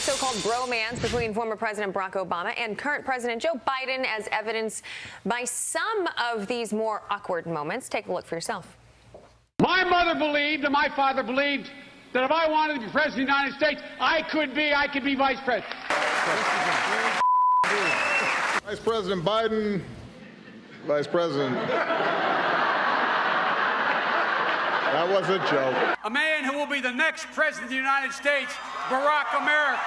so-called bromance between former President Barack Obama and current President Joe Biden as evidenced by some of these more awkward moments. Take a look for yourself. My mother believed and my father believed that if I wanted to be President of the United States, I could be Vice President. Vice President Biden, Vice President. That was a joke. A man who will be the next President of the United States, Barack America.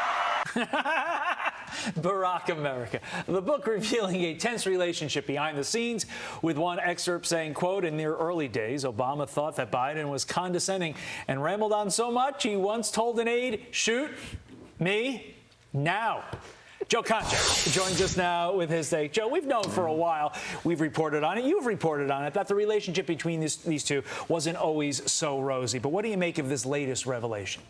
Barack America. The book revealing a tense relationship behind the scenes, with one excerpt saying, quote, in their early days, Obama thought that Biden was condescending and rambled on so much he once told an aide, shoot me now. Joe Concha joins us now with his take. Joe, we've known for a while, we've reported on it, you've reported on it, that the relationship between these two wasn't always so rosy. But what do you make of this latest revelation?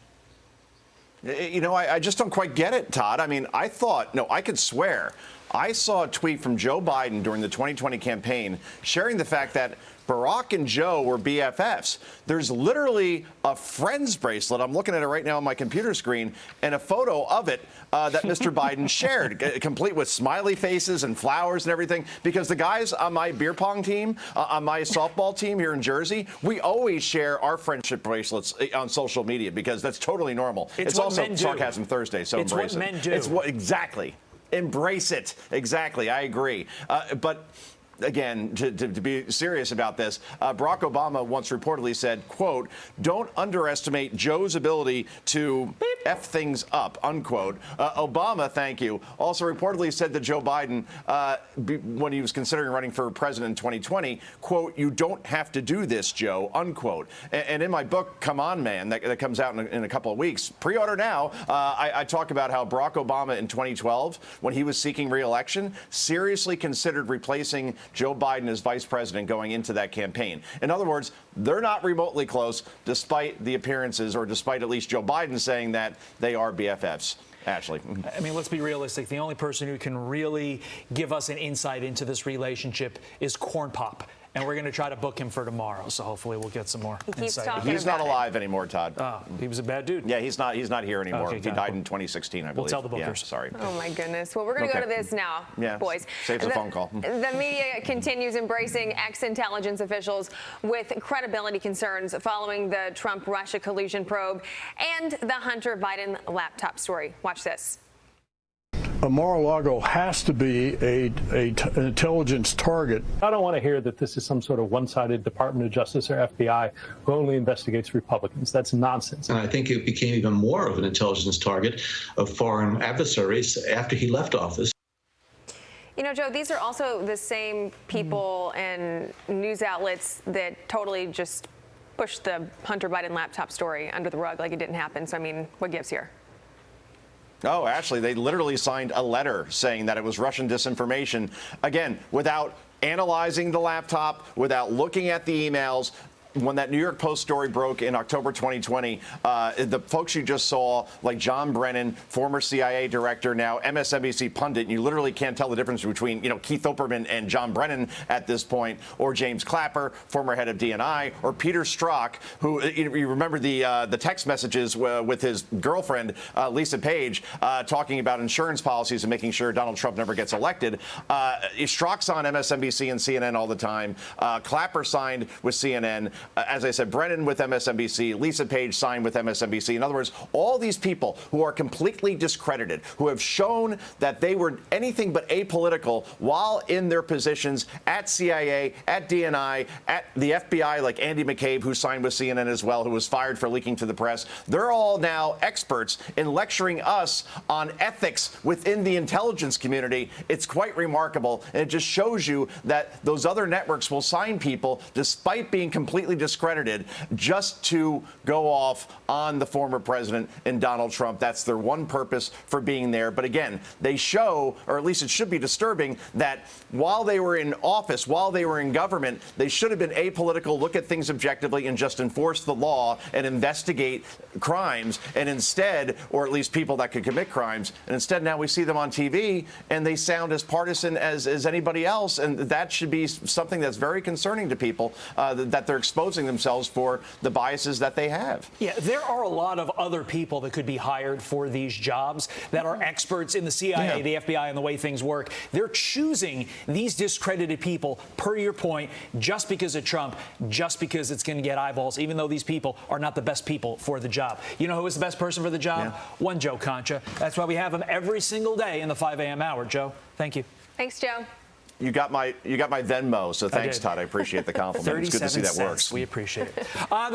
You know, I just don't quite get it, Todd. I mean, I could swear I saw a tweet from Joe Biden during the 2020 campaign sharing the fact that Barack and Joe were BFFs. There's literally a friends bracelet. I'm looking at it right now on my computer screen, and a photo of it that Mr. Biden shared, complete with smiley faces and flowers and everything. Because the guys on my beer pong team, on my softball team here in Jersey, we always share our friendship bracelets on social media because that's totally normal. It's also Sarcasm Thursday, so embrace it. It's what men do. It's what exactly. Embrace it. Exactly. I agree. But again, to be serious about this, Barack Obama once reportedly said, quote, don't underestimate Joe's ability to F things up, unquote. Obama, thank you, also reportedly said to Joe Biden when he was considering running for president in 2020, quote, you don't have to do this, Joe, unquote. And in my book, Come On, Man, that comes out in a couple of weeks, pre-order now, I talk about how Barack Obama in 2012, when he was seeking re-election, seriously considered replacing Joe Biden as vice president going into that campaign. In other words, they're not remotely close, despite the appearances, or despite at least Joe Biden saying that they are BFFs. Ashley. I mean, let's be realistic. The only person who can really give us an insight into this relationship is Corn Pop. And we're going to try to book him for tomorrow, so hopefully we'll get some more insight. He's not alive anymore, Todd. Oh, he was a bad dude. Yeah, he's not here anymore. Okay, he died in 2016, I believe. We'll tell the bookers. Yeah, sorry. Oh, my goodness. Well, we're going to go to this now, boys. Saves a phone call. The media continues embracing ex-intelligence officials with credibility concerns following the Trump-Russia collusion probe and the Hunter Biden laptop story. Watch this. Mar-a-Lago has to be an intelligence target. I don't want to hear that this is some sort of one-sided Department of Justice or FBI who only investigates Republicans. That's nonsense. And I think it became even more of an intelligence target of foreign adversaries after he left office. You know, Joe, these are also the same people and news outlets that totally just pushed the Hunter Biden laptop story under the rug like it didn't happen. So, I mean, what gives here? Oh, actually, they literally signed a letter saying that it was Russian disinformation, again, without analyzing the laptop, without looking at the emails. When that New York Post story broke in October 2020, the folks you just saw, like John Brennan, former CIA director, now MSNBC pundit, and you literally can't tell the difference between, Keith Olbermann and John Brennan at this point, or James Clapper, former head of DNI, or Peter Strzok, who, you remember the text messages with his girlfriend, Lisa Page, talking about insurance policies and making sure Donald Trump never gets elected. Strzok's on MSNBC and CNN all the time. Clapper signed with CNN. As I said, Brennan with MSNBC, Lisa Page signed with MSNBC. In other words, all these people who are completely discredited, who have shown that they were anything but apolitical while in their positions at CIA, at DNI, at the FBI, like Andy McCabe, who signed with CNN as well, who was fired for leaking to the press. They're all now experts in lecturing us on ethics within the intelligence community. It's quite remarkable, and it just shows you that those other networks will sign people despite being completely discredited just to go off on the former president and Donald Trump. That's their one purpose for being there. But again, they show, or at least it should be disturbing, that while they were in office, while they were in government, they should have been apolitical, look at things objectively, and just enforce the law and investigate crimes. And instead, or at least people that could commit crimes, and instead now we see them on TV and they sound as partisan as anybody else. And that should be something that's very concerning to people, that they're exposed exposing themselves for the biases that they have. Yeah, there are a lot of other people that could be hired for these jobs that are experts in the CIA, the FBI, and the way things work. They're choosing these discredited people, per your point, just because of Trump, just because it's going to get eyeballs, even though these people are not the best people for the job. You know who is the best person for the job? One Joe Concha. That's why we have him every single day in the 5 a.m. hour. Joe, thank you. Thanks, Joe. You got my Venmo, so thanks, Todd. I appreciate the compliment. It's good to see that works. We appreciate it.